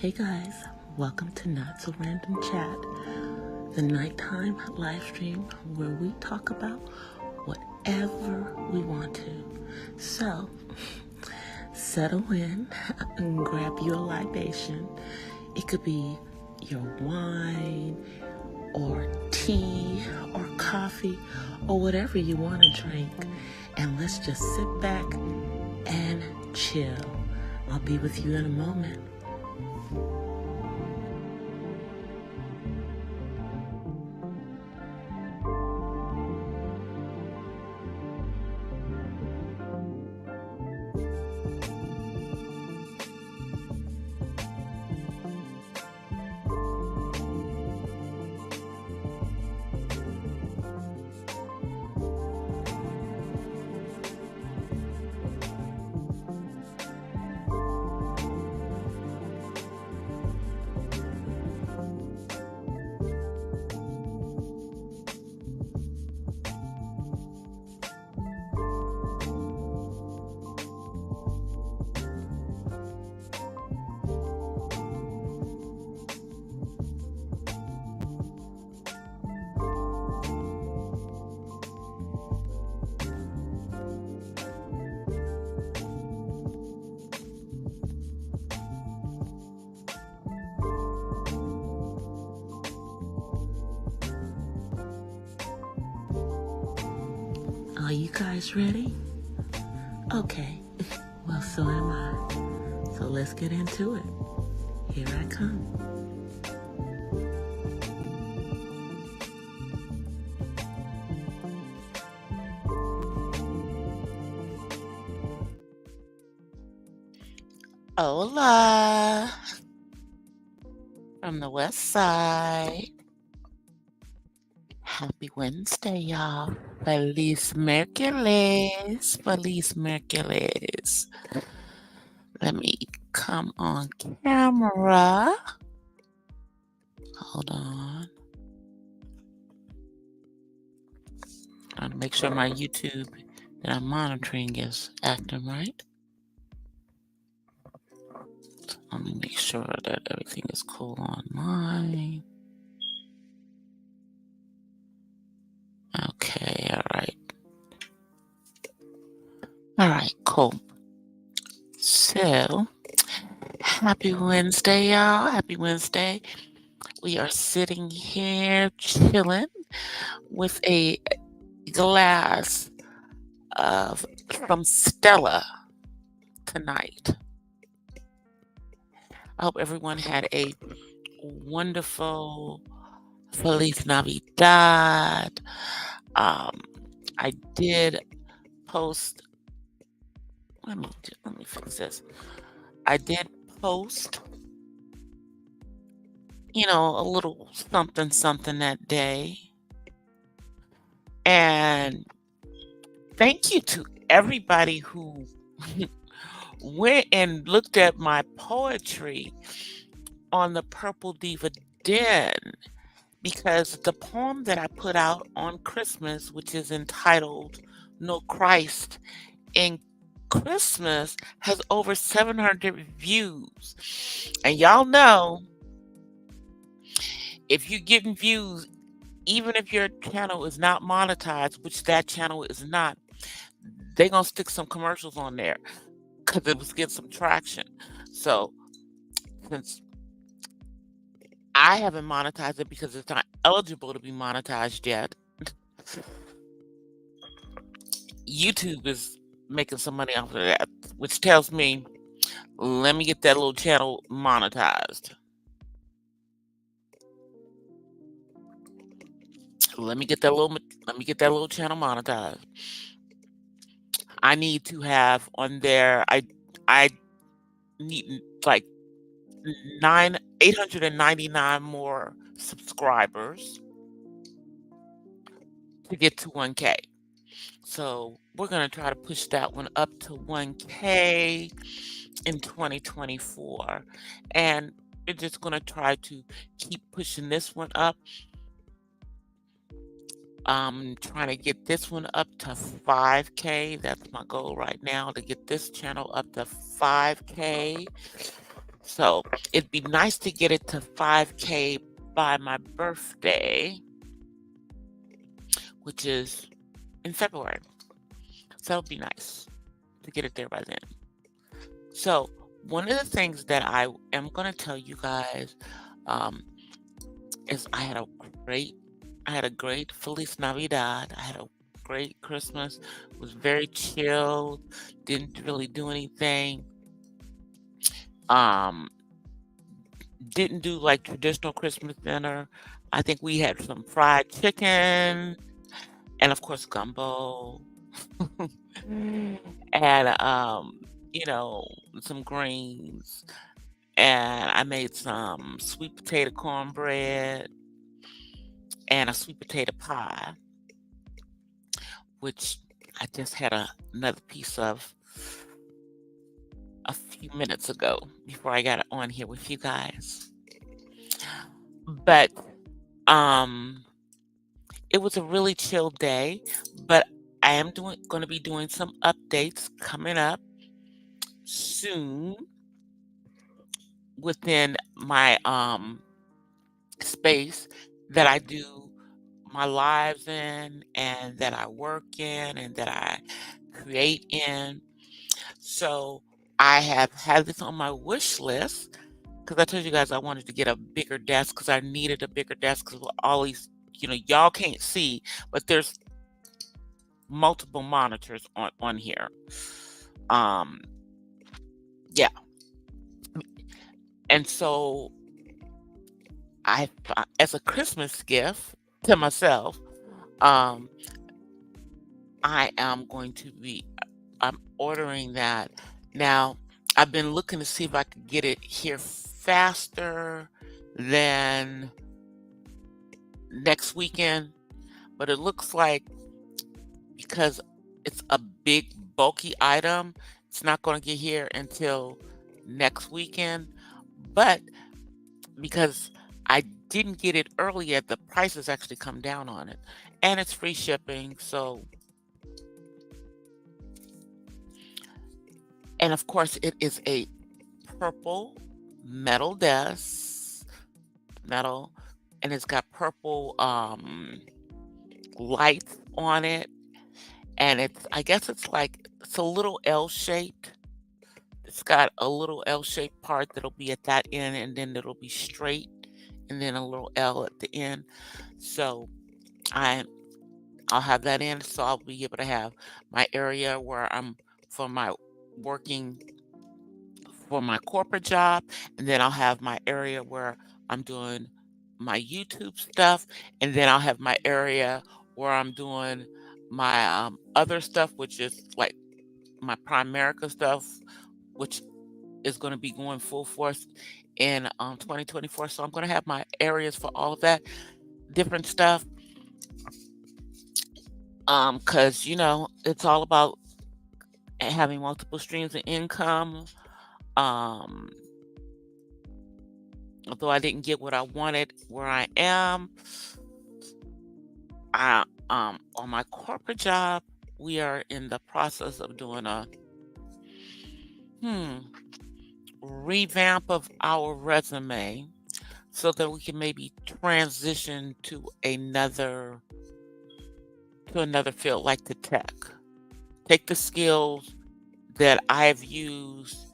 Hey guys, welcome to Not So Random Chat, the nighttime live stream where we talk about whatever we want to. So, settle in and grab your libation. It could be your wine or tea or coffee or whatever you want to drink. And let's just sit back and chill. I'll be with you in a moment. Are you guys ready? Okay, well, so am I. So let's get into it. Here I come. Hola, from the west side. Happy Wednesday, y'all. Feliz Mercules. Feliz Mercules. Let me come on camera. Hold on. I want to make sure my YouTube that I'm monitoring is acting right. Let me make sure that everything is cool online. Okay, all right. All right, cool. So, happy Wednesday, y'all. Happy Wednesday. We are sitting here chilling with a glass of from Stella tonight. I hope everyone had a wonderful Feliz Navidad. I did post. Let me fix this. I did post, a little something that day. And thank you to everybody who went and looked at my poetry on the Purple Diva Den, because the poem that I put out on Christmas, which is entitled No Christ in Christmas, has over 700 views. And y'all know, if you're getting views, even if your channel is not monetized, which that channel is not, they're going to stick some commercials on there because it was getting some traction. So since I haven't monetized it because it's not eligible to be monetized yet, YouTube is making some money off of that, which tells me, let me get that little channel monetized. Let me get that little channel monetized. I need to have on there, I need like 899 more subscribers to get to 1K. So we're going to try to push that one up to 1K in 2024. And we're just going to try to keep pushing this one up. I'm trying to get this one up to 5K. That's my goal right now, to get this channel up to 5K. So it'd be nice to get it to 5K by my birthday, which is in February. So it'll be nice to get it there by then. So one of the things that I am going to tell you guys um, is great, I had a great Feliz Navidad. I had a great Christmas. Was very chill. Didn't really do anything. Um, didn't do like traditional Christmas dinner. I think we had some fried chicken and of course gumbo and you know, some greens. And I made some sweet potato cornbread and a sweet potato pie, which I just had another piece of a few minutes ago before I got on here with you guys. But um it was a really chill day, but I am going to be doing some updates coming up soon within my space that I do my lives in and that I work in and that I create in. So I have had this on my wish list because I told you guys I wanted to get a bigger desk because I needed a bigger desk because all these, y'all can't see, but there's multiple monitors on here. Um, yeah, and so as a Christmas gift to myself, um, I am going to be I'm ordering that now. I've been looking to see if I could get it here faster than next weekend, but it looks like because it's a big bulky item, it's not going to get here until next weekend. But because I didn't get it early yet, the price has actually come down on it. And it's free shipping, so and of course it is a purple metal desk, metal, and it's got purple lights on it, and I guess it's a little L shaped. It's got a little L-shaped part that'll be at that end, and then it'll be straight, and then a little L at the end. So I I'll have that in, so I'll be able to have my area where I'm for my working for my corporate job, and then I'll have my area where I'm doing my YouTube stuff, and then I'll have my area where I'm doing my other stuff, which is like my Primerica stuff, which is going to be going full force in 2024. So I'm going to have my areas for all of that different stuff. Because it's all about having multiple streams of income. Um, although I didn't get what I wanted where I am, on my corporate job, we are in the process of doing a revamp of our resume so that we can maybe transition to another field like the tech. Take the skills that I've used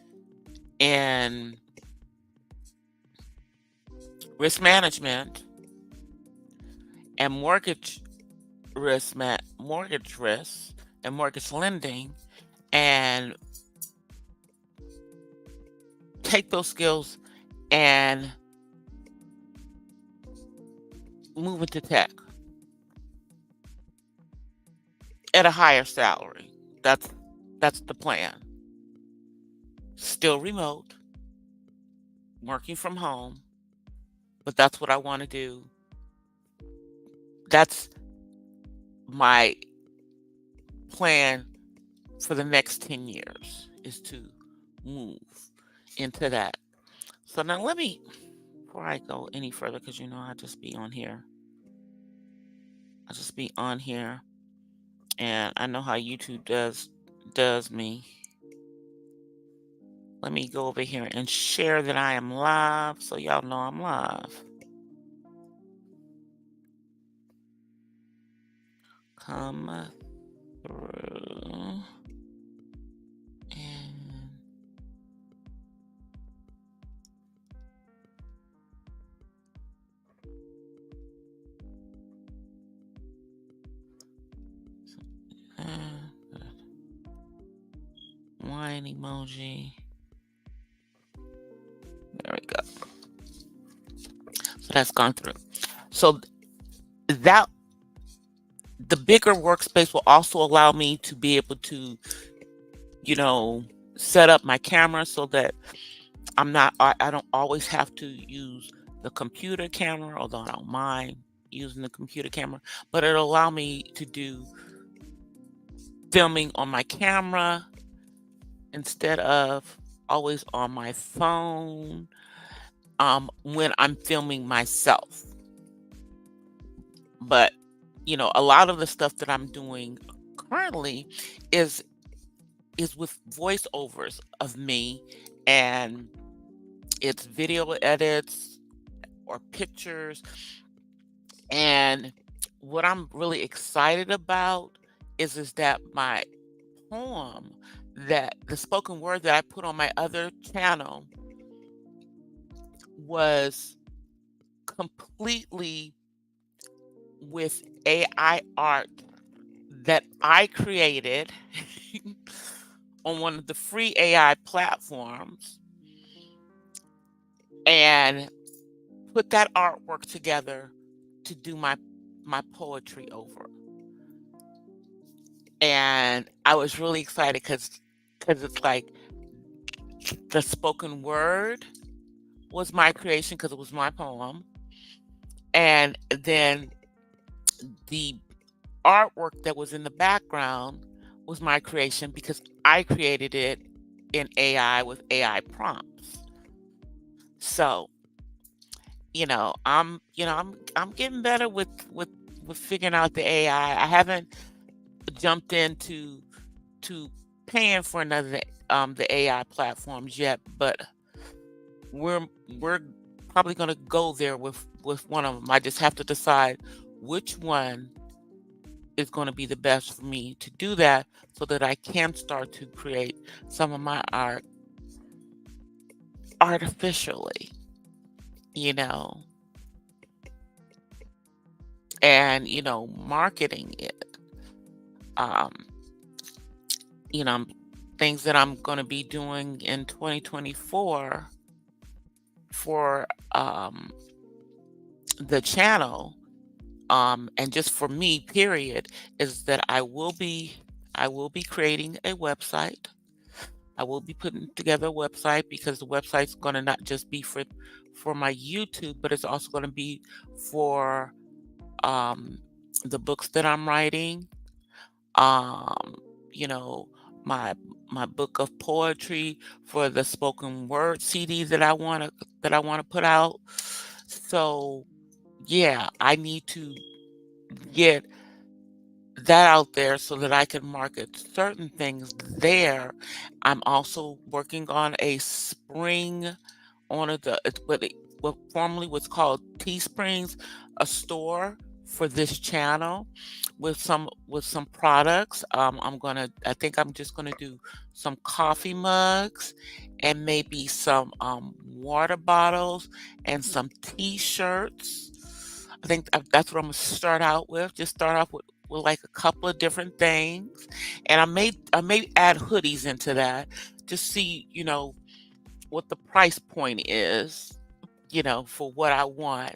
in risk management and mortgage risk and mortgage lending, and take those skills and move into tech at a higher salary. That's the plan. Still remote, working from home, but that's what I want to do. That's my plan for the next 10 years is to move into that. So now before I go any further, because I'll just be on here. I'll just be on here, and I know how YouTube does me. Let me go over here and share that I am live so y'all know I'm live. Come through and wine emoji. There we go. So that's gone through. So that the bigger workspace will also allow me to be able to, set up my camera so that I don't always have to use the computer camera, although I don't mind using the computer camera, but it'll allow me to do filming on my camera instead of always on my phone when I'm filming myself. But a lot of the stuff that I'm doing currently is with voiceovers of me, and it's video edits or pictures. And what I'm really excited about is that my poem, that the spoken word that I put on my other channel, was completely with AI art that I created on one of the free AI platforms, and put that artwork together to do my poetry over. And I was really excited because it's like the spoken word was my creation because it was my poem, and then the artwork that was in the background was my creation because I created it in AI with AI prompts. So, I'm getting better with figuring out the AI. I haven't jumped into to paying for another the AI platforms yet, but we're probably going to go there with one of them. I just have to decide which one is going to be the best for me to do that, so that I can start to create some of my art artificially, and marketing it. Um, things that I'm going to be doing in 2024 for the channel, and just for me, period, is that I will be creating a website. I will be putting together a website, because the website's going to not just be for my YouTube, but it's also going to be for the books that I'm writing. You know, my book of poetry, for the spoken word CD that I want to put out. So yeah, I need to get that out there so that I can market certain things there. I'm also working on a spring, it's what formerly was called Teesprings, a store for this channel with some products. I think I'm just gonna do some coffee mugs, and maybe some water bottles, and some t-shirts. I think that's what I'm gonna start out with. Just start off with like a couple of different things, and I may add hoodies into that to see what the price point is, for what I want,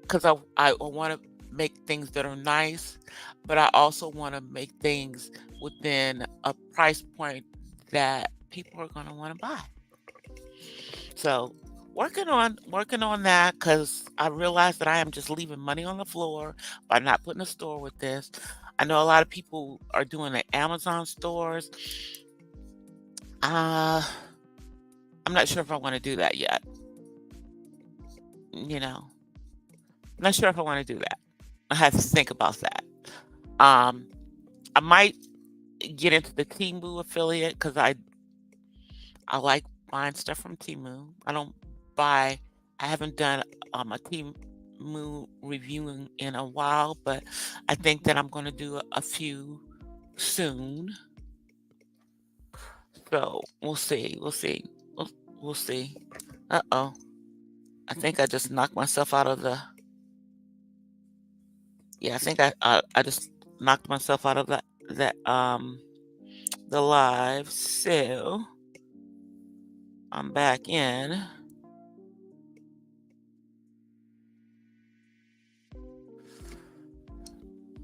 because I want to make things that are nice, but I also want to make things within a price point that people are going to want to buy. So working on that, because I realize that I am just leaving money on the floor by not putting a store with this. I know a lot of people are doing the Amazon stores. I'm not sure if I want to do that yet. I'm not sure if I want to do that. I have to think about that. Um, I might get into the Timu affiliate, because I like buying stuff from Temu. I haven't done a Temu reviewing in a while, but I think that I'm going to do a few soon. So we'll see. We'll see. We'll see. Uh-oh. I think I just knocked myself out of the. Yeah, I think I just knocked myself out of the live. So I'm back in.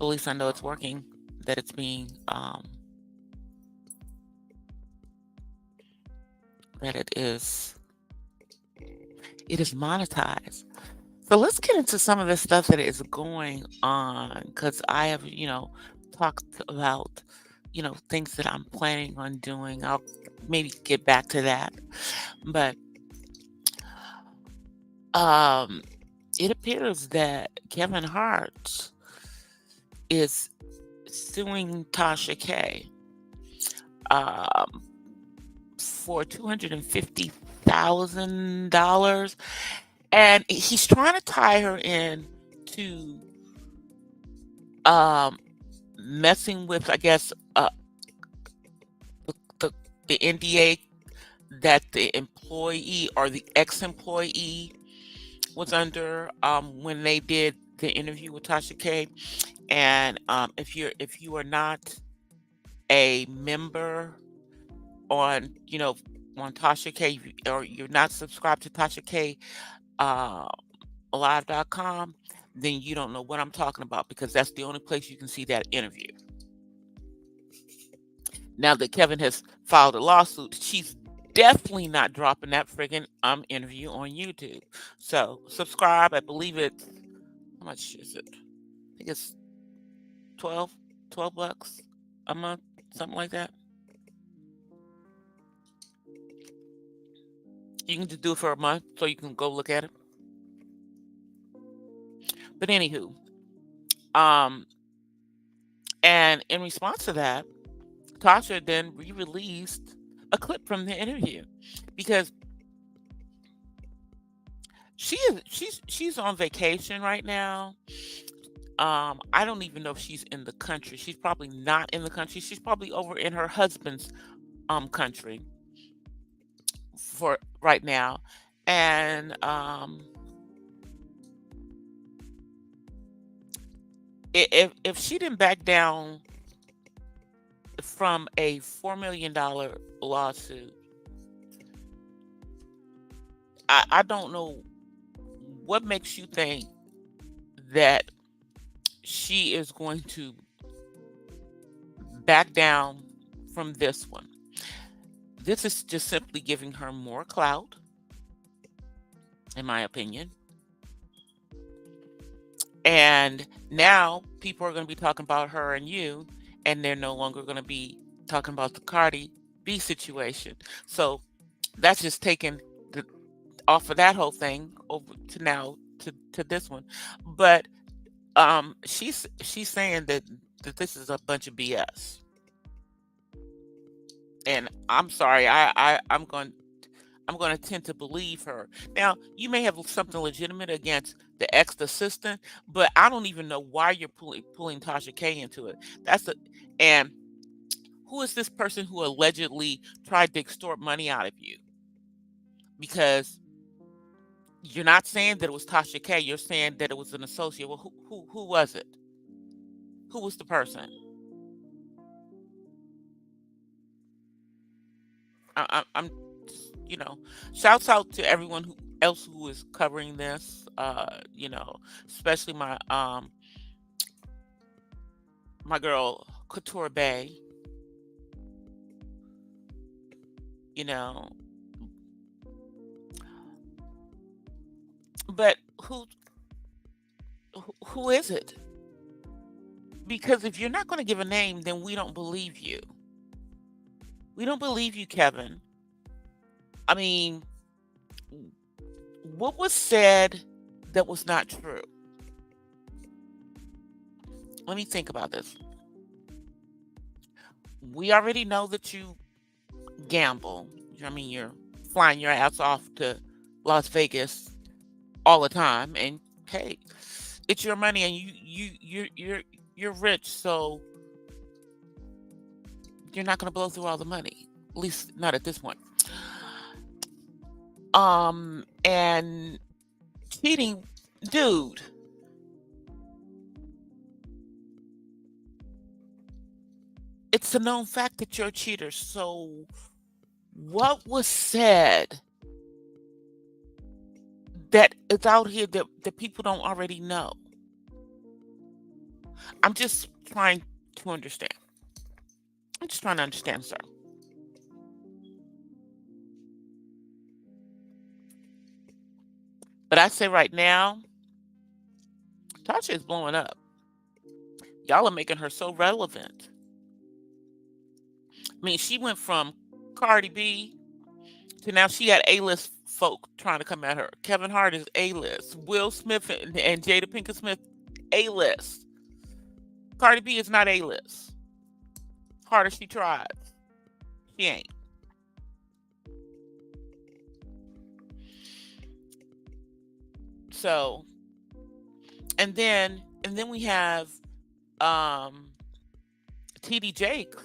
At least I know it's working. That it's being that it is monetized. So let's get into some of the stuff that is going on, because I have, talked about, things that I'm planning on doing. I'll maybe get back to that. But it appears that Kevin Hart is suing Tasha K um, for $250,000, and he's trying to tie her in to messing with, I guess, the, the NDA that the employee or the ex-employee was under when they did the interview with Tasha K. And if you are not a member on on Tasha K, or you're not subscribed to Tasha K live.com, then you don't know what I'm talking about, because that's the only place you can see that interview. Now that Kevin has filed a lawsuit, she's definitely not dropping that friggin' interview on YouTube. So subscribe. I believe it's, how much is it? I think it's 12 bucks a month, something like that. You can just do it for a month so you can go look at it. But anywho, and in response to that, Tasha then re-released a clip from the interview, because she's on vacation right now. I don't even know if she's in the country. She's probably not in the country. She's probably over in her husband's country for right now. And if she didn't back down from a $4 million lawsuit, I don't know what makes you think that she is going to back down from this one. This is just simply giving her more clout, in my opinion. And now people are going to be talking about her and you, and they're no longer going to be talking about the Cardi B situation. So that's just taken off of that whole thing over to now to this one. But she's saying that this is a bunch of BS. And I'm sorry, I'm going to tend to believe her. Now, you may have something legitimate against the ex-assistant, but I don't even know why you're pulling Tasha K into it. And who is this person who allegedly tried to extort money out of you? Because you're not saying that it was Tasha K. You're saying that it was an associate. Well, who was it? Who was the person? I'm shouts out to everyone else who is covering this. Especially my girl Couture Bay. But who is it? Because if you're not going to give a name, then we don't believe you. We don't believe you, Kevin. I mean, what was said that was not true? Let me think about this. We already know that you gamble. I mean, you're flying your ass off to Las Vegas all the time, and hey, it's your money, and you're rich, so you're not going to blow through all the money. At least not at this point. And cheating, dude. It's a known fact that you're a cheater. So, what was said that is out here that people don't already know? I'm just trying to understand. I'm just trying to understand, sir. But I say right now, Tasha is blowing up. Y'all are making her so relevant. I mean, she went from Cardi B to now she got A-list folk trying to come at her. Kevin Hart is A-list. Will Smith and Jada Pinkett Smith, A-list. Cardi B is not A-list. Hard as she tries, she ain't. So, and then we have um TD Jakes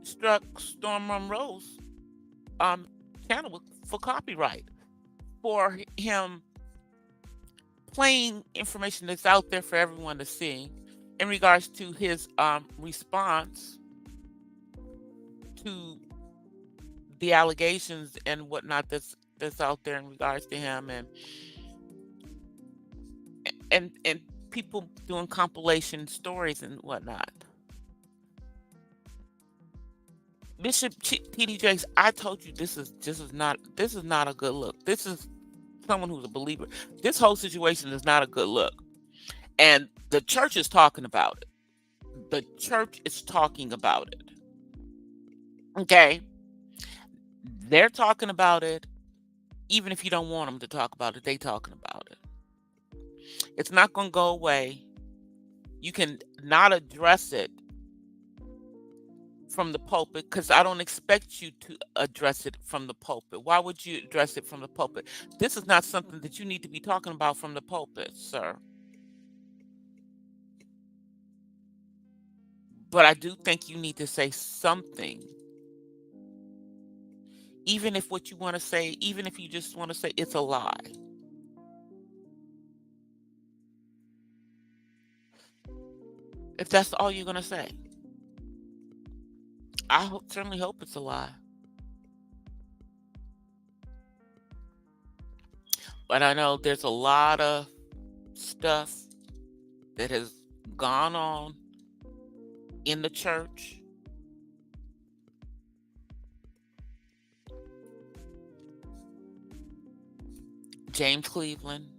struck Storm Monroe's um channel for copyright for him playing information that's out there for everyone to see in regards to his response to the allegations and whatnot that's out there in regards to him, and people doing compilation stories and whatnot. Bishop TD Jakes, I told you this is not a good look. This is someone who's a believer. This whole situation is not a good look, and the church is talking about it. The church is talking about it. Okay, they're talking about it. Even if you don't want them to talk about it, they talking about it. It's not going to go away. You can not address it from the pulpit because I don't expect you to address it from the pulpit. Why would you address it from the pulpit? This is not something that you need to be talking about from the pulpit, sir. But I do think you need to say something. Even if what you want to say, even if you just want to say it's a lie. If that's all you're going to say, certainly hope it's a lie. But I know there's a lot of stuff that has gone on in the church. James Cleveland,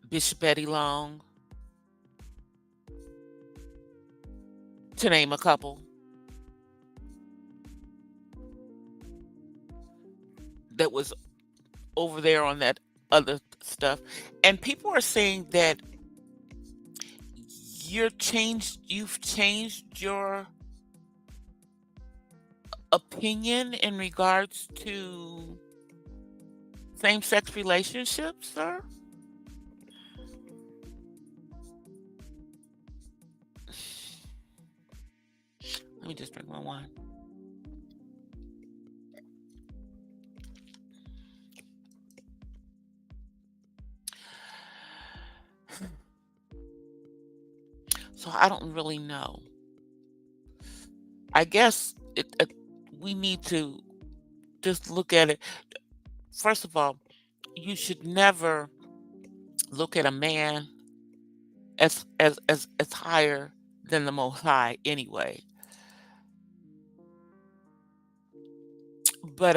Bishop Eddie Long, to name a couple, that was over there on that other stuff. And people are saying that you've changed your opinion in regards to same-sex relationships, sir? Let me just drink my wine. So I don't really know. I guess we need to just look at it. First of all, you should never look at a man as higher than the Most High anyway. But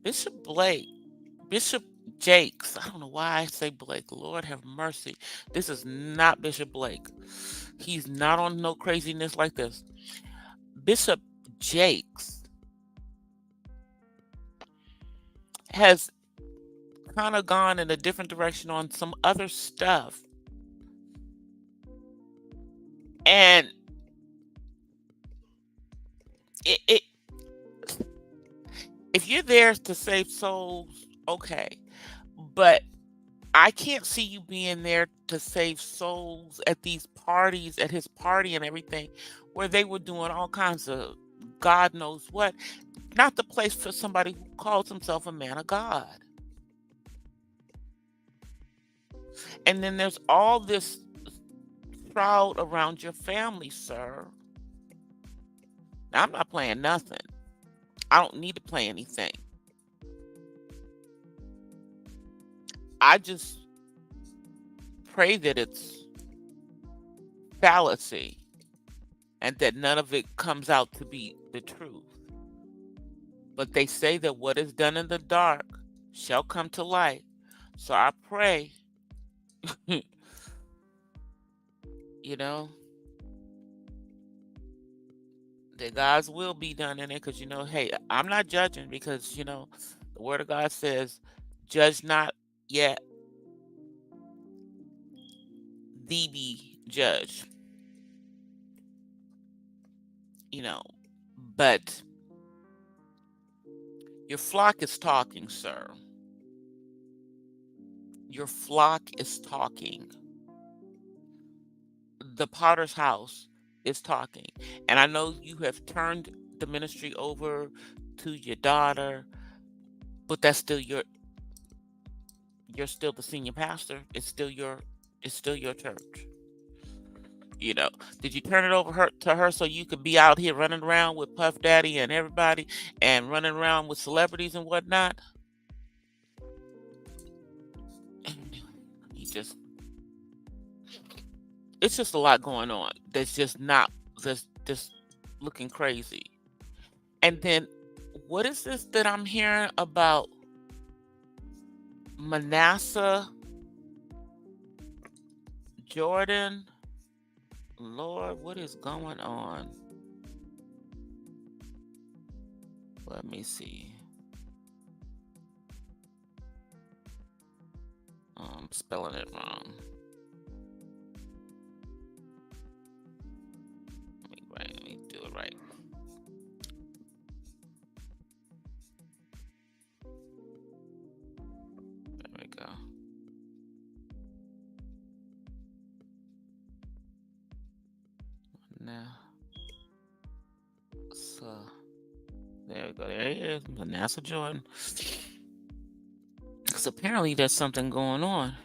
Bishop Blake, Bishop Jakes, I don't know why I say Blake. Lord have mercy. This is not Bishop Blake. He's not on no craziness like this. Bishop Jakes has kind of gone in a different direction on some other stuff. And it if you're there to save souls, okay. But I can't see you being there to save souls at these parties, at his party and everything, where they were doing all kinds of God knows what. Not the place for somebody who calls himself a man of God. And then there's all this shroud around your family, sir. Now, I'm not playing nothing. I don't need to play anything. I just pray that it's fallacy and that none of it comes out to be the truth. But they say that what is done in the dark shall come to light. So I pray, you know, that God's will be done in it. Because, hey, I'm not judging because, the word of God says, judge not yet, thee be judged. But your flock is talking, sir. Your flock is talking. The potter's house is talking. And I know you have turned the ministry over to your daughter, but that's still you're still the senior pastor. It's still your church. Did you turn it over to her so you could be out here running around with Puff Daddy and everybody and running around with celebrities and whatnot? It's just a lot going on that's just looking crazy. And then what is this that I'm hearing about Manasseh Jordan? Lord, what is going on? Let me see. I'm spelling it wrong. Let me do it right. There we go. Now, so there we go. There he is, Manasseh Jordan. Because apparently there's something going on.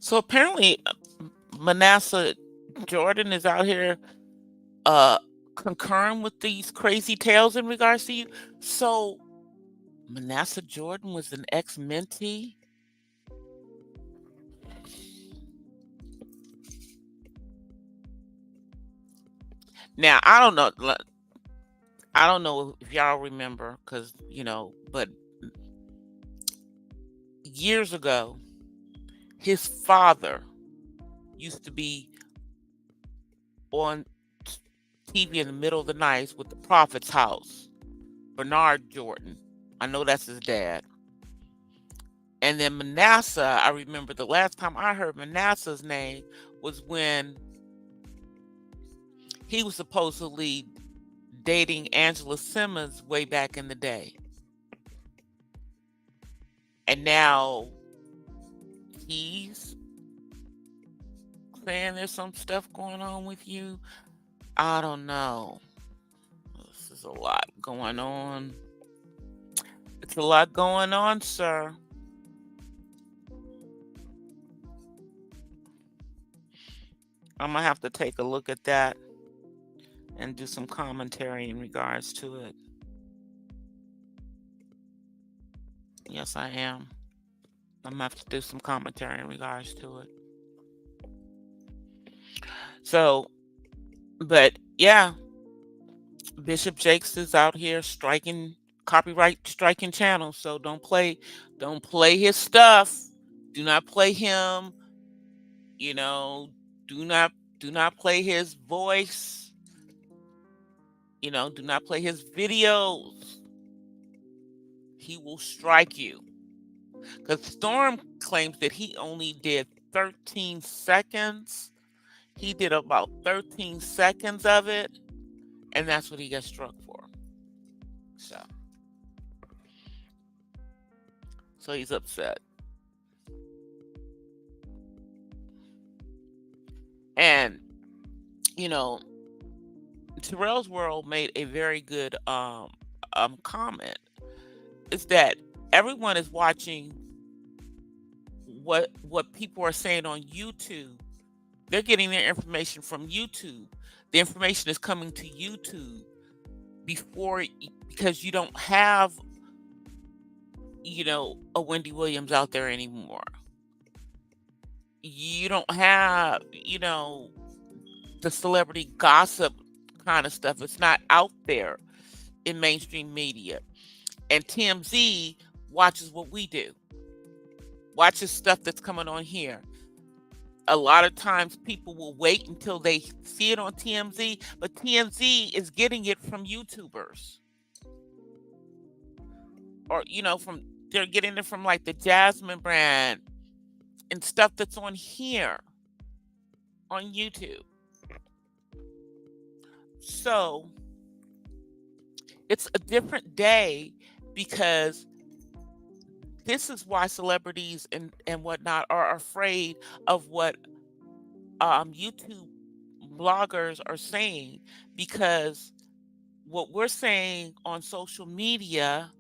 So apparently Manasseh Jordan is out here concurring with these crazy tales in regards to you. So Manasseh Jordan was an ex-mentee. Now I don't know if y'all remember, because but years ago, his father used to be on TV in the middle of the night with the Prophet's House, Bernard Jordan. I know that's his dad. And then Manasseh, I remember the last time I heard Manasseh's name was when he was supposedly dating Angela Simmons way back in the day. And now he's saying there's some stuff going on with you. I don't know. This is a lot going on. It's a lot going on, sir. I'm going to have to take a look at that and do some commentary in regards to it. Yes, I am. I'm going to have to do some commentary in regards to it. So, but yeah, Bishop Jakes is out here copyright striking channels. So don't play his stuff. Do not play him. Do not play his voice. Do not play his videos. He will strike you. Because Storm claims that he only did 13 seconds. He did about 13 seconds of it, and that's what he got struck for. So, so he's upset. And, you know, Terrell's World made a very good comment. Is that everyone is watching what people are saying on YouTube. They're getting their information from YouTube. The information is coming to YouTube because you don't have a Wendy Williams out there anymore. You don't have the celebrity gossip kind of stuff. It's not out there in mainstream media. And TMZ watches what we do. Watches stuff that's coming on here. A lot of times people will wait until they see it on TMZ, but TMZ is getting it from YouTubers. Or, they're getting it from like the Jasmine brand and stuff that's on here on YouTube. So it's a different day because this is why celebrities and whatnot are afraid of what YouTube bloggers are saying, because what we're saying on social media,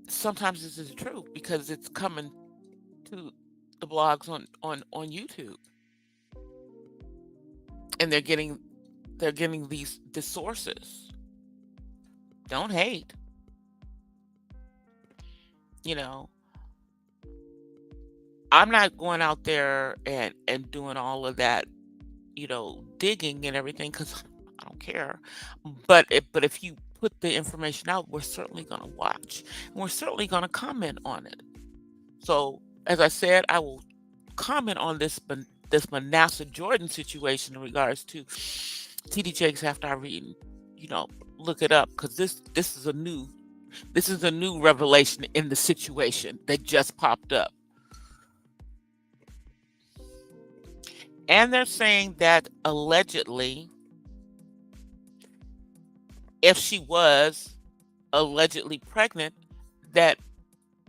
sometimes this is true because it's coming to the blogs on YouTube, and they're getting these the sources. Don't hate. I'm not going out there and doing all of that, digging and everything, because I don't care. But if you put the information out, we're certainly going to watch. And we're certainly going to comment on it. So, as I said, I will comment on this Manasseh Jordan situation in regards to TD Jakes after I read, look it up, because this is a new revelation in the situation that just popped up. And they're saying that allegedly, if she was allegedly pregnant, that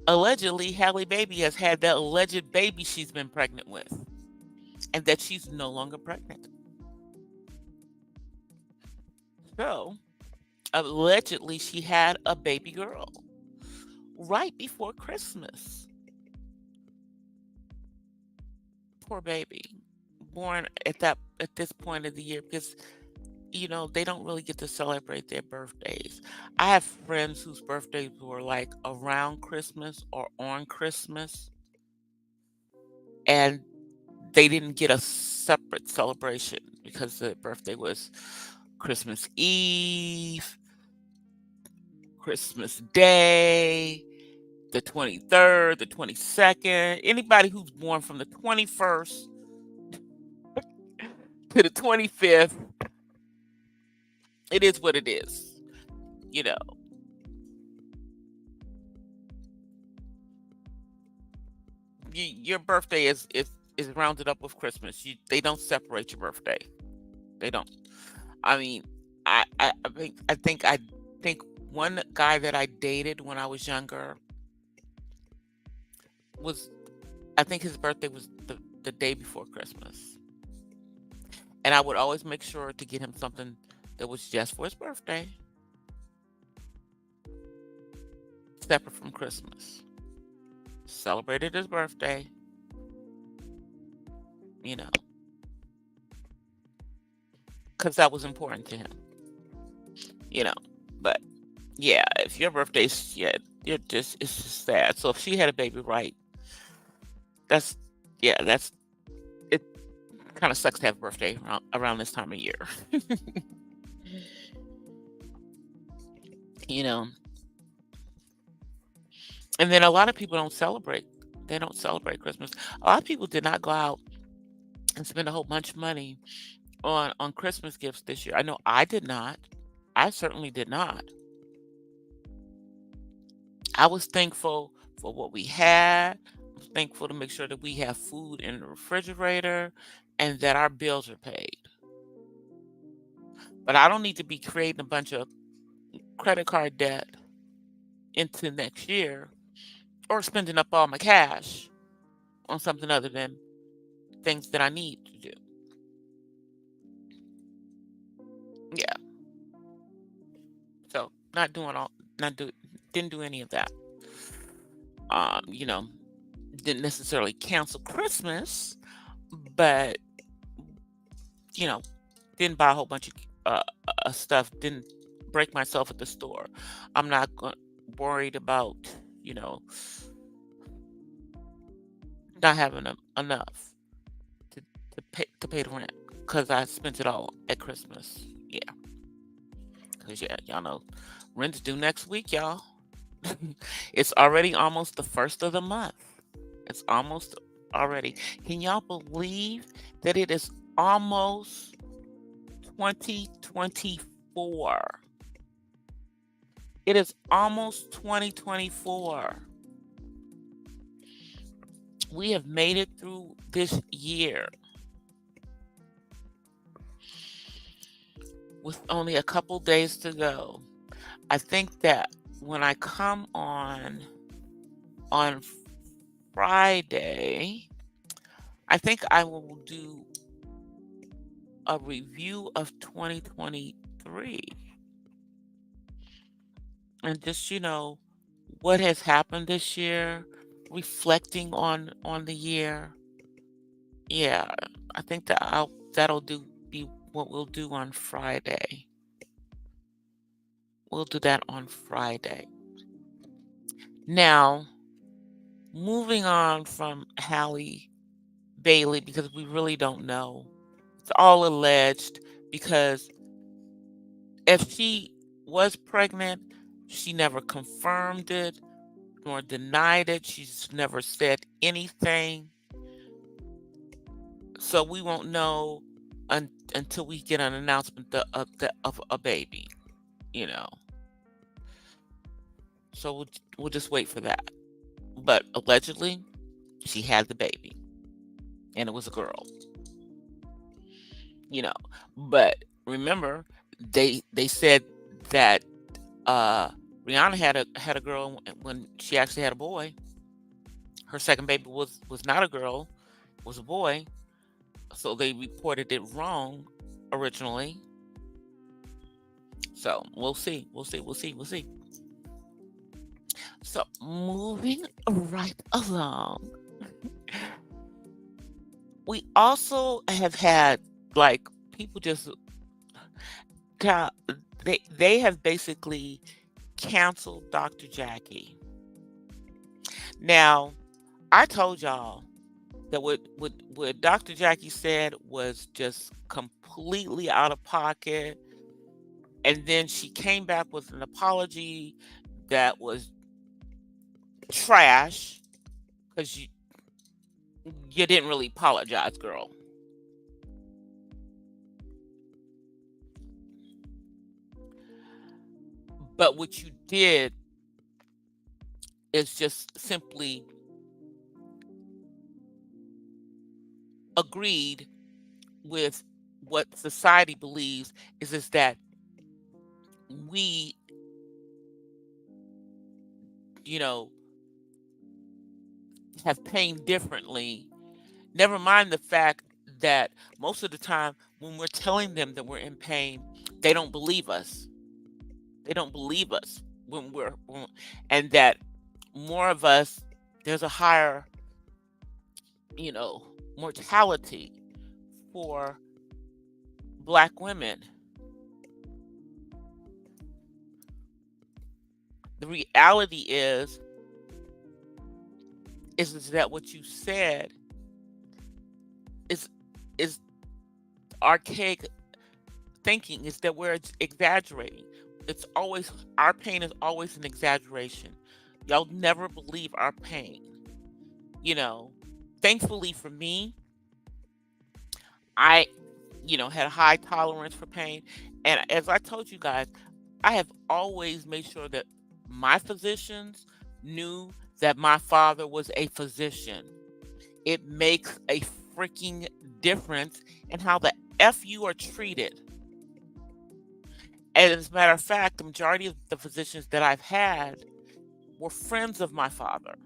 allegedly Halle Baby has had that alleged baby she's been pregnant with, and that she's no longer pregnant. So, allegedly, she had a baby girl right before Christmas. Poor baby, born at this point of the year, because they don't really get to celebrate their birthdays. I have friends whose birthdays were like around Christmas or on Christmas, and they didn't get a separate celebration because the birthday was Christmas Eve, Christmas Day, the 23rd, the 22nd. Anybody who's born from the 21st to the 25th, it is what it is. Your birthday is rounded up with Christmas. They don't separate your birthday. They don't. I mean, I think one guy that I dated when I was younger I think his birthday was the day before Christmas. And I would always make sure to get him something that was just for his birthday, separate from Christmas. Celebrated his birthday, because that was important to him, But yeah, if your birthday's, it's just sad. So if she had a baby, right, that's it. Kind of sucks to have a birthday around this time of year. And then a lot of people don't celebrate. They don't celebrate Christmas. A lot of people did not go out and spend a whole bunch of money on Christmas gifts this year. I know I did not. I certainly did not. I was thankful for what we had. I was thankful to make sure that we have food in the refrigerator and that our bills are paid. But I don't need to be creating a bunch of credit card debt into next year or spending up all my cash on something other than things that I need to do. Yeah. So didn't do any of that. You know, didn't necessarily cancel Christmas, but you know, didn't buy a whole bunch of stuff. Didn't break myself at the store. I'm not worried about, you know, not having enough to pay the rent because I spent it all at Christmas. Yeah, because y'all know rent's due next week, y'all. It's already almost the first of the month. It's almost already. Can y'all believe that it is almost 2024? It is almost 2024. We have made it through this year with only a couple days to go. I think that when I come on Friday, I think I will do a review of 2023 and just, what has happened this year, reflecting on the year. Yeah, I think that'll be what we'll do on Friday. We'll do that on Friday. Now, moving on from Halle Bailey, because we really don't know. It's all alleged because if she was pregnant, she never confirmed it nor denied it. She's never said anything. So we won't know until we get an announcement of a baby, you know. So we'll just wait for that. But allegedly, she had the baby, and it was a girl. But remember, they said that Rihanna had a girl when she actually had a boy. Her second baby was not a girl, was a boy. So they reported it wrong originally. So we'll see. So moving right along, we also have had people just they have basically canceled Dr. Jackie. Now, I told y'all that what Dr. Jackie said was just completely out of pocket. And then she came back with an apology that was trash because you didn't really apologize, girl. But what you did is just simply agreed with what society believes is that we, have pain differently. Never mind the fact that most of the time when we're telling them that we're in pain, they don't believe us. They don't believe us and that more of us, there's a higher, mortality for Black women. The reality is that what you said is archaic thinking, is that we're exaggerating. It's always, our pain is always an exaggeration. Y'all never believe our pain. Thankfully for me, I, had a high tolerance for pain. And as I told you guys, I have always made sure that my physicians knew that my father was a physician. It makes a freaking difference in how the F you are treated. And as a matter of fact, the majority of the physicians that I've had were friends of my father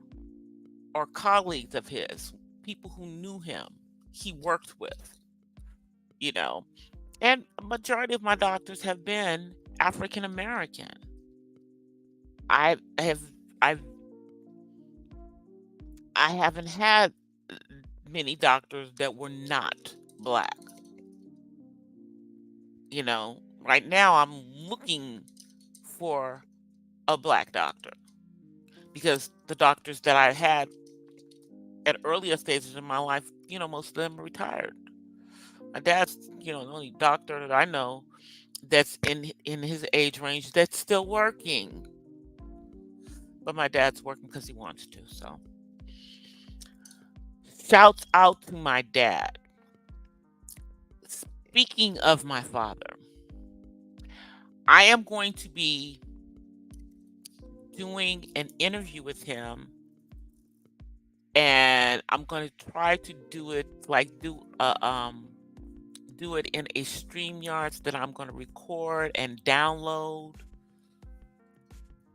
or colleagues of his, people who knew him, he worked with, you know. And a majority of my doctors have been African American. I have I've I haven't had many doctors that were not black. Right now I'm looking for a black doctor because the doctors that I had at earlier stages in my life, most of them are retired. My dad's, the only doctor that I know that's in his age range that's still working. But my dad's working because he wants to. So, shouts out to my dad. Speaking of my father, I am going to be doing an interview with him, and I'm going to try to do it do it in a StreamYards that I'm going to record and download,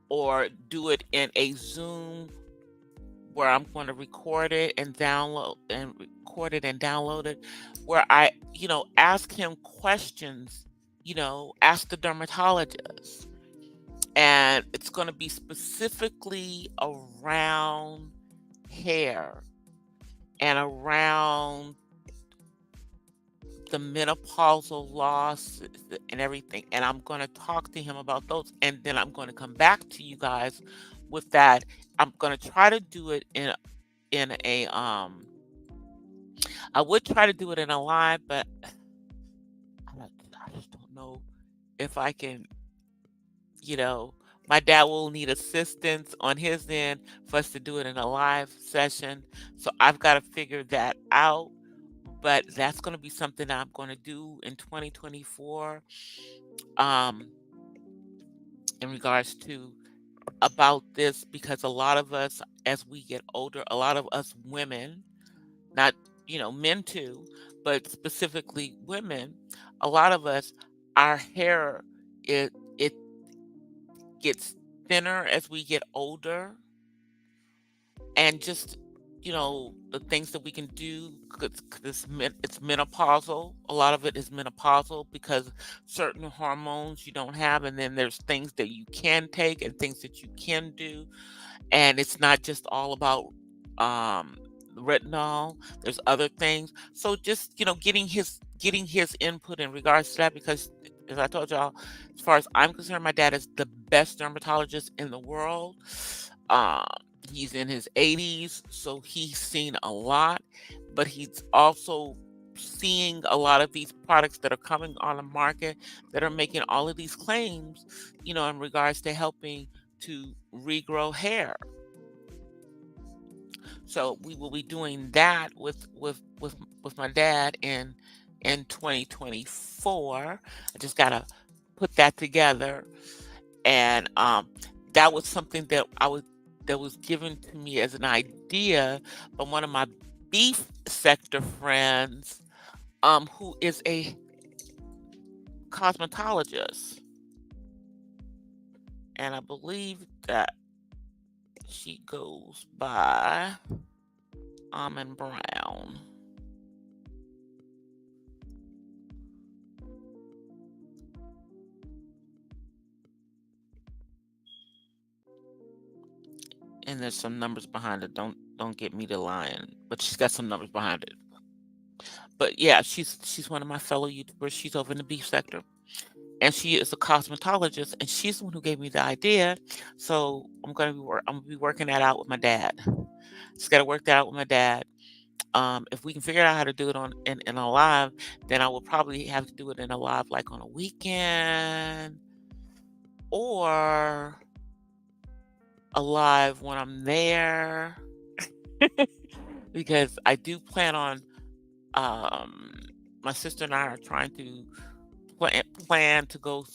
or do it in a Zoom where I'm going to record it and download it, where I, ask him questions, ask the dermatologist. And it's going to be specifically around hair and around the menopausal loss and everything. And I'm going to talk to him about those. And then I'm going to come back to you guys with that. I'm going to try to do it in a I would try to do it in a live, but I just don't know if I can. My dad will need assistance on his end for us to do it in a live session, so I've got to figure that out. But that's going to be something I'm going to do in 2024, um, in regards to about this, because a lot of us, as we get older, a lot of us women, not men too, but specifically women, a lot of us, our hair, it gets thinner as we get older. And just the things that we can do, 'cause it's menopausal. A lot of it is menopausal because certain hormones you don't have, and then there's things that you can take and things that you can do. And it's not just all about um retinol. There's other things. So just getting his input in regards to that, because as I told y'all, as far as I'm concerned, my dad is the best dermatologist in the world. um he's in his 80s, so he's seen a lot, but he's also seeing a lot of these products that are coming on the market that are making all of these claims, in regards to helping to regrow hair. So we will be doing that with my dad in 2024. I just gotta put that together, and that was something that was given to me as an idea by one of my beef sector friends, who is a cosmetologist, and I believe that she goes by Almond Brown. And there's some numbers behind it. Don't get me to lying, but she's got some numbers behind it. But yeah, she's one of my fellow YouTubers. She's over in the beef sector, and she is a cosmetologist, and she's the one who gave me the idea. So I'm gonna be working that out with my dad. Just got to work that out with my dad. If we can figure out how to do it in a live, then I will probably have to do it in a live, like on a weekend, or a live when I'm there, because I do plan on my sister and I are trying to plan to go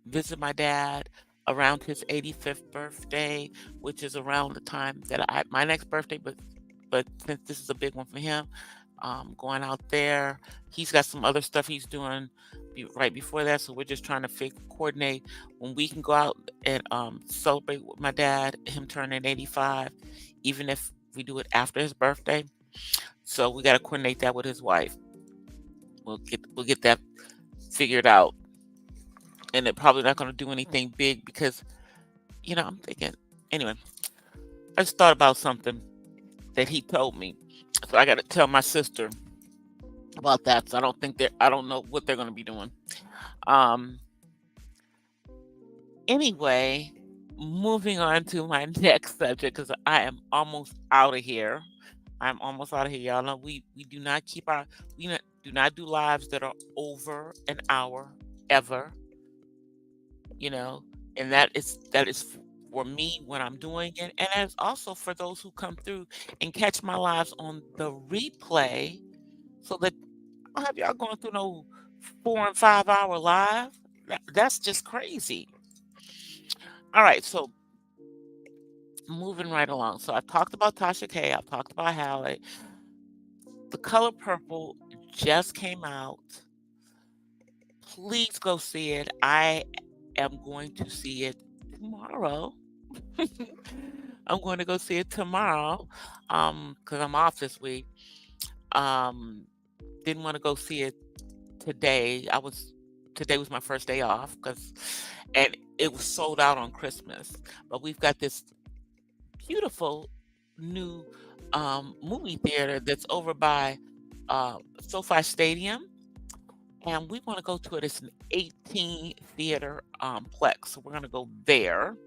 visit my dad around his 85th birthday, which is around the time that my next birthday, but since this is a big one for him, going out there. He's got some other stuff he's doing right before that, so we're just trying to coordinate when we can go out and celebrate with my dad, him turning 85, even if we do it after his birthday. So we got to coordinate that with his wife. We'll get that figured out, and they're probably not going to do anything big because I'm thinking anyway. I just thought about something that he told me, so I got to tell my sister about that. So I don't know what they're going to be doing. Um. Anyway, moving on to my next subject because I am almost out of here. I'm almost out of here. Y'all know we do not do not do lives that are over an hour ever. You know, and that is for me when I'm doing it, and it's also for those who come through and catch my lives on the replay, so that I don't have y'all going through no 4 and 5 hour live. That's just crazy. All right, so moving right along. So I've talked about Tasha K. I've talked about Halle. The Color Purple just came out. Please go see it. I am going to see it tomorrow. I'm going to go see it tomorrow because I'm off this week. Um, didn't want to go see it today. Today was my first day off and it was sold out on Christmas. But we've got this beautiful new movie theater that's over by SoFi Stadium, and we want to go to it. It's an 18 theater plex, so we're going to go there,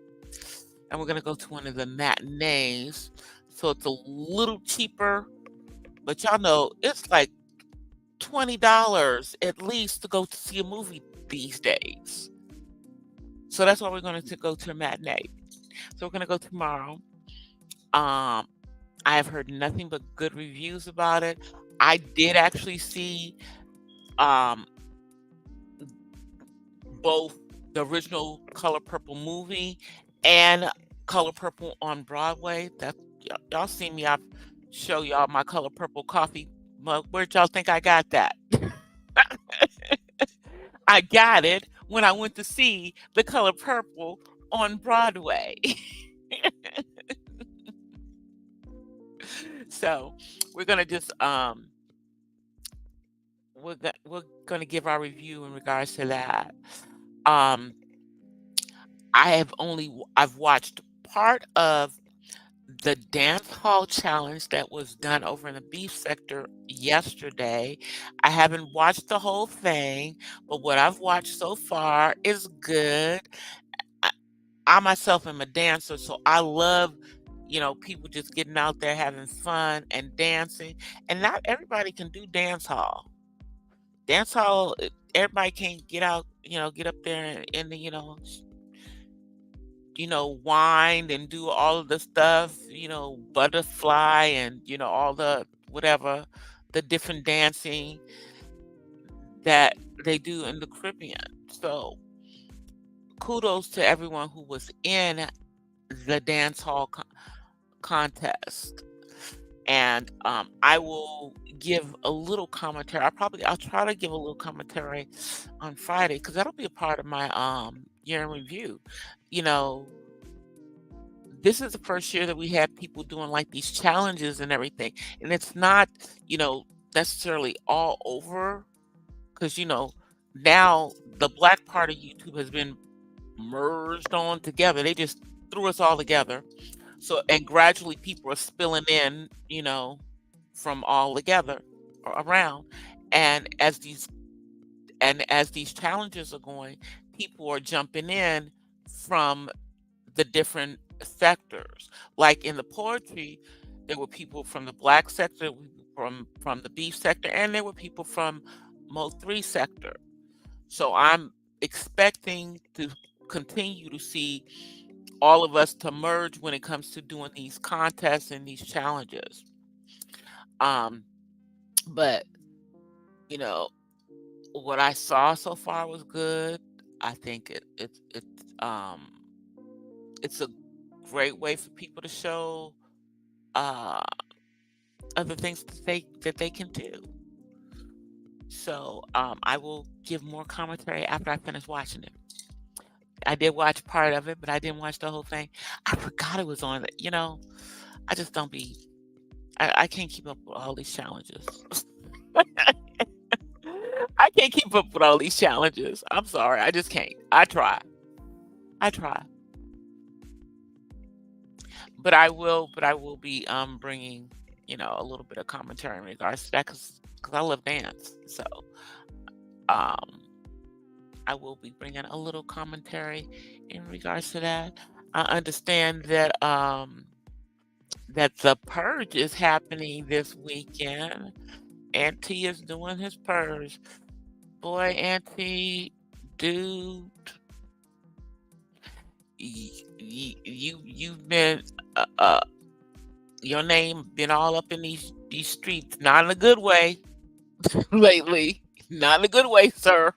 and we're going to go to one of the matinees. So it's a little cheaper, but y'all know it's like $20 at least to go to see a movie these days. So that's why we're going to go to a matinee. So we're going to go tomorrow. I have heard nothing but good reviews about it. I did actually see both the original Color Purple movie and Color Purple on Broadway. Y'all see me. I show y'all my Color Purple coffee mug. Where'd y'all think I got that? I got it when I went to see the Color Purple on Broadway. So we're gonna just we're gonna give our review in regards to that. Um, I've watched part of the dance hall challenge that was done over in the beef sector yesterday. I haven't watched the whole thing, but what I've watched so far is good. I, I myself am a dancer, so I love, people just getting out there having fun and dancing. And not everybody can do dance hall. Dance hall, everybody can't get out, get up there and wind and do all of the stuff, butterfly and, all the whatever, the different dancing that they do in the Caribbean. So kudos to everyone who was in the dance hall contest. And I will give a little commentary. I'll try to give a little commentary on Friday because that'll be a part of my year in review. This is the first year that we had people doing like these challenges and everything. And it's not, necessarily all over because, now the black part of YouTube has been merged on together. They just threw us all together. So, and gradually people are spilling in, from all together around. And as these challenges are going, people are jumping in from the different sectors. Like in the poetry, there were people from the black sector, from the beef sector, and there were people from Mo3 sector. So I'm expecting to continue to see all of us to merge when it comes to doing these contests and these challenges. But what I saw so far was good. I think it's a great way for people to show uh other things that they can do. So I will give more commentary after I finish watching it. I did watch part of it, but I didn't watch the whole thing. I forgot it was on. I just don't be. I can't keep up with all these challenges. I can't keep up with all these challenges. I'm sorry. I just can't. I try. I try. But I will. But I will be bringing a little bit of commentary in regards to that because I love dance. So um I will be bringing a little commentary in regards to that. I understand that the purge is happening this weekend. Auntie is doing his purge. Boy, Auntie, dude, you've been your name been all up in these streets, not in a good way lately, not in a good way, sir.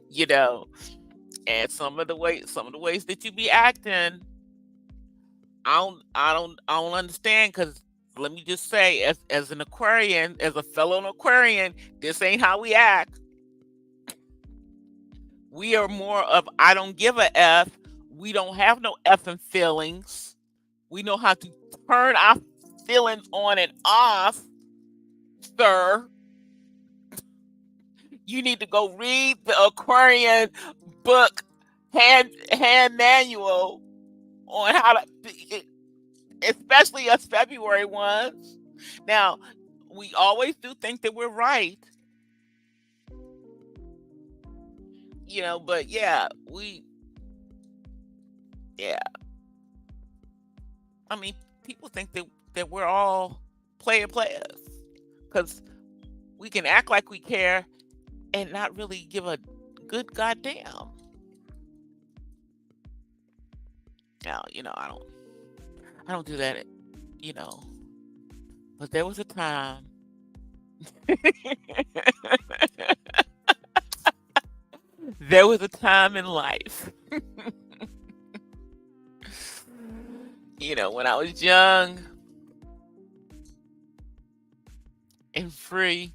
You know, and some of the ways that you be acting, I don't understand. Because let me just say, as an Aquarian, as a fellow Aquarian, this ain't how we act. We are more of I don't give a F. We don't have no effing feelings. We know how to turn our feelings on and off, sir. You need to go read the Aquarian book hand manual on how to, especially us February ones. Now, we always do think that we're right, but yeah, yeah. I mean, people think that we're all players because we can act like we care and not really give a good goddamn. Now, I don't do that, you know. But there was a time. There was a time in life, when I was young and free.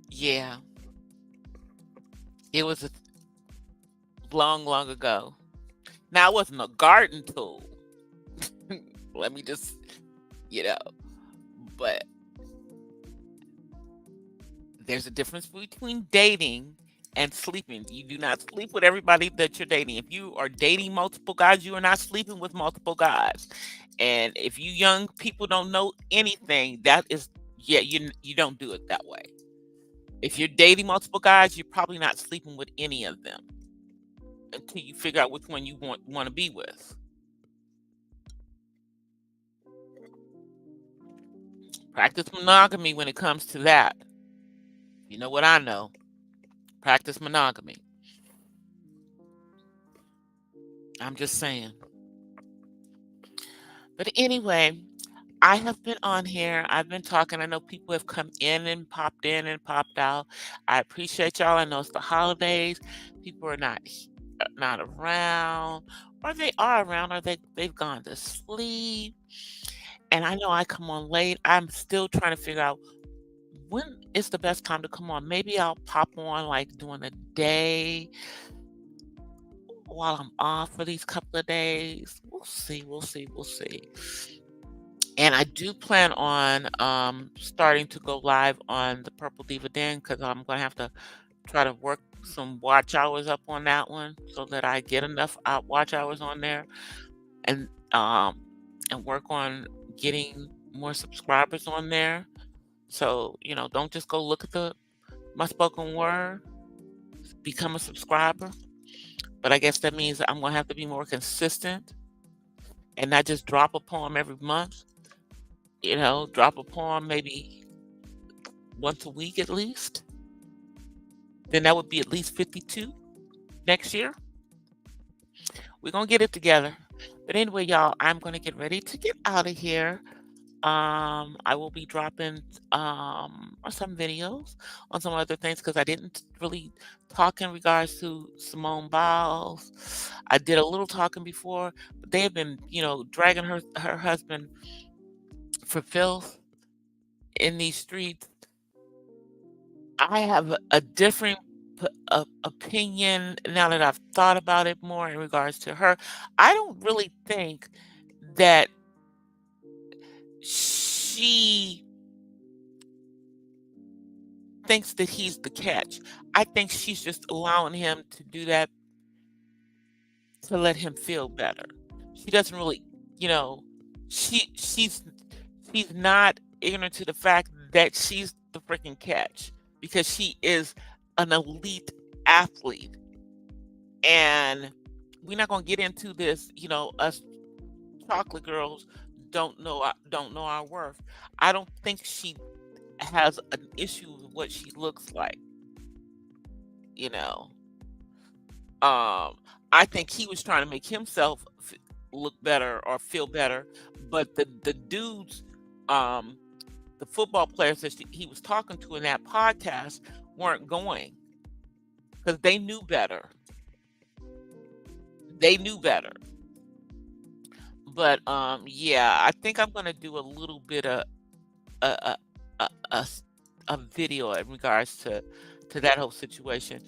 Yeah, it was long, long ago. Now, it wasn't a garden tool. Let me just, you know, but there's a difference between dating and sleeping. You do not sleep with everybody that you're dating. If you are dating multiple guys, you are not sleeping with multiple guys. And if you young people don't know anything, that is, yeah, you don't do it that way. If you're dating multiple guys, you're probably not sleeping with any of them until you figure out which one you want to be with. Practice monogamy when it comes to that. You know what I know? Practice monogamy. I'm just saying. But anyway, I have been on here. I've been talking. I know people have come in and popped out. I appreciate y'all. I know it's the holidays. People are not around, or they are around, or they've gone to sleep. And I know I come on late. I'm still trying to figure out when is the best time to come on. Maybe I'll pop on like during the day while I'm off for these couple of days. We'll see. We'll see. We'll see. And I do plan on starting to go live on the Purple Diva Den because I'm gonna have to try to work some watch hours up on that one so that I get enough watch hours on there and work on getting more subscribers on there. So, don't just go look at my spoken word, become a subscriber. But I guess that means that I'm gonna have to be more consistent and not just drop a poem every month. Drop a poem maybe once a week at least. Then that would be at least 52 next year. We're going to get it together. But anyway, y'all, I'm going to get ready to get out of here. I will be dropping some videos on some other things because I didn't really talk in regards to Simone Biles. I did a little talking before, but they have been, dragging her husband for filth in these streets. I have a different opinion now that I've thought about it more in regards to her. I don't really think that she thinks that he's the catch. I think she's just allowing him to do that to let him feel better. She doesn't really, you know, she's not ignorant to the fact that she's the freaking catch because she is an elite athlete. And we're not going to get into this, us chocolate girls don't know our worth. I don't think she has an issue with what she looks like, you know. I think he was trying to make himself look better or feel better, but the dudes, um, the football players that he was talking to in that podcast weren't going because they knew better. They knew better. But yeah, I think I'm gonna do a little bit of a a, a, s- a video in regards to that whole situation.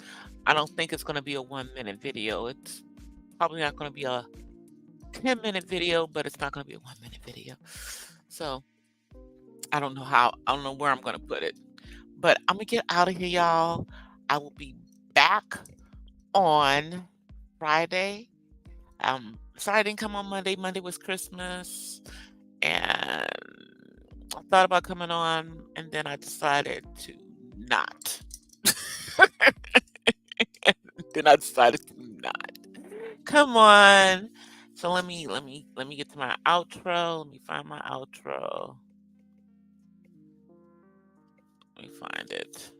I don't think it's gonna be a 1 minute video. It's probably not gonna be a 10-minute video, but it's not gonna be a 1 minute video. So I don't know where I'm gonna put it. But I'm gonna get out of here, y'all. I will be back on Friday. Sorry I didn't come on Monday. Monday was Christmas, and I thought about coming on, and then I decided to not. Then I decided to not. Come on. So let me get to my outro. Let me find my outro. Let me find it.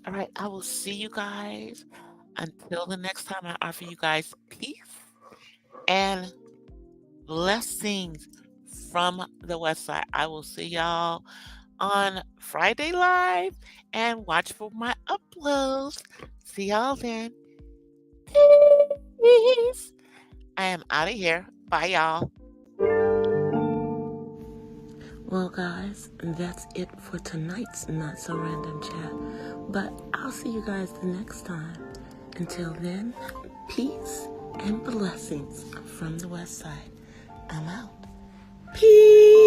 All right, I will see you guys. Until the next time, I offer you guys peace and blessings from the West Side. I will see y'all on Friday Live and watch for my uploads. See y'all then. Peace. I am out of here. Bye, y'all. Well, guys, that's it for tonight's Not So Random Chat. But I'll see you guys the next time. Until then, peace and blessings from the West Side. I'm out. Peace.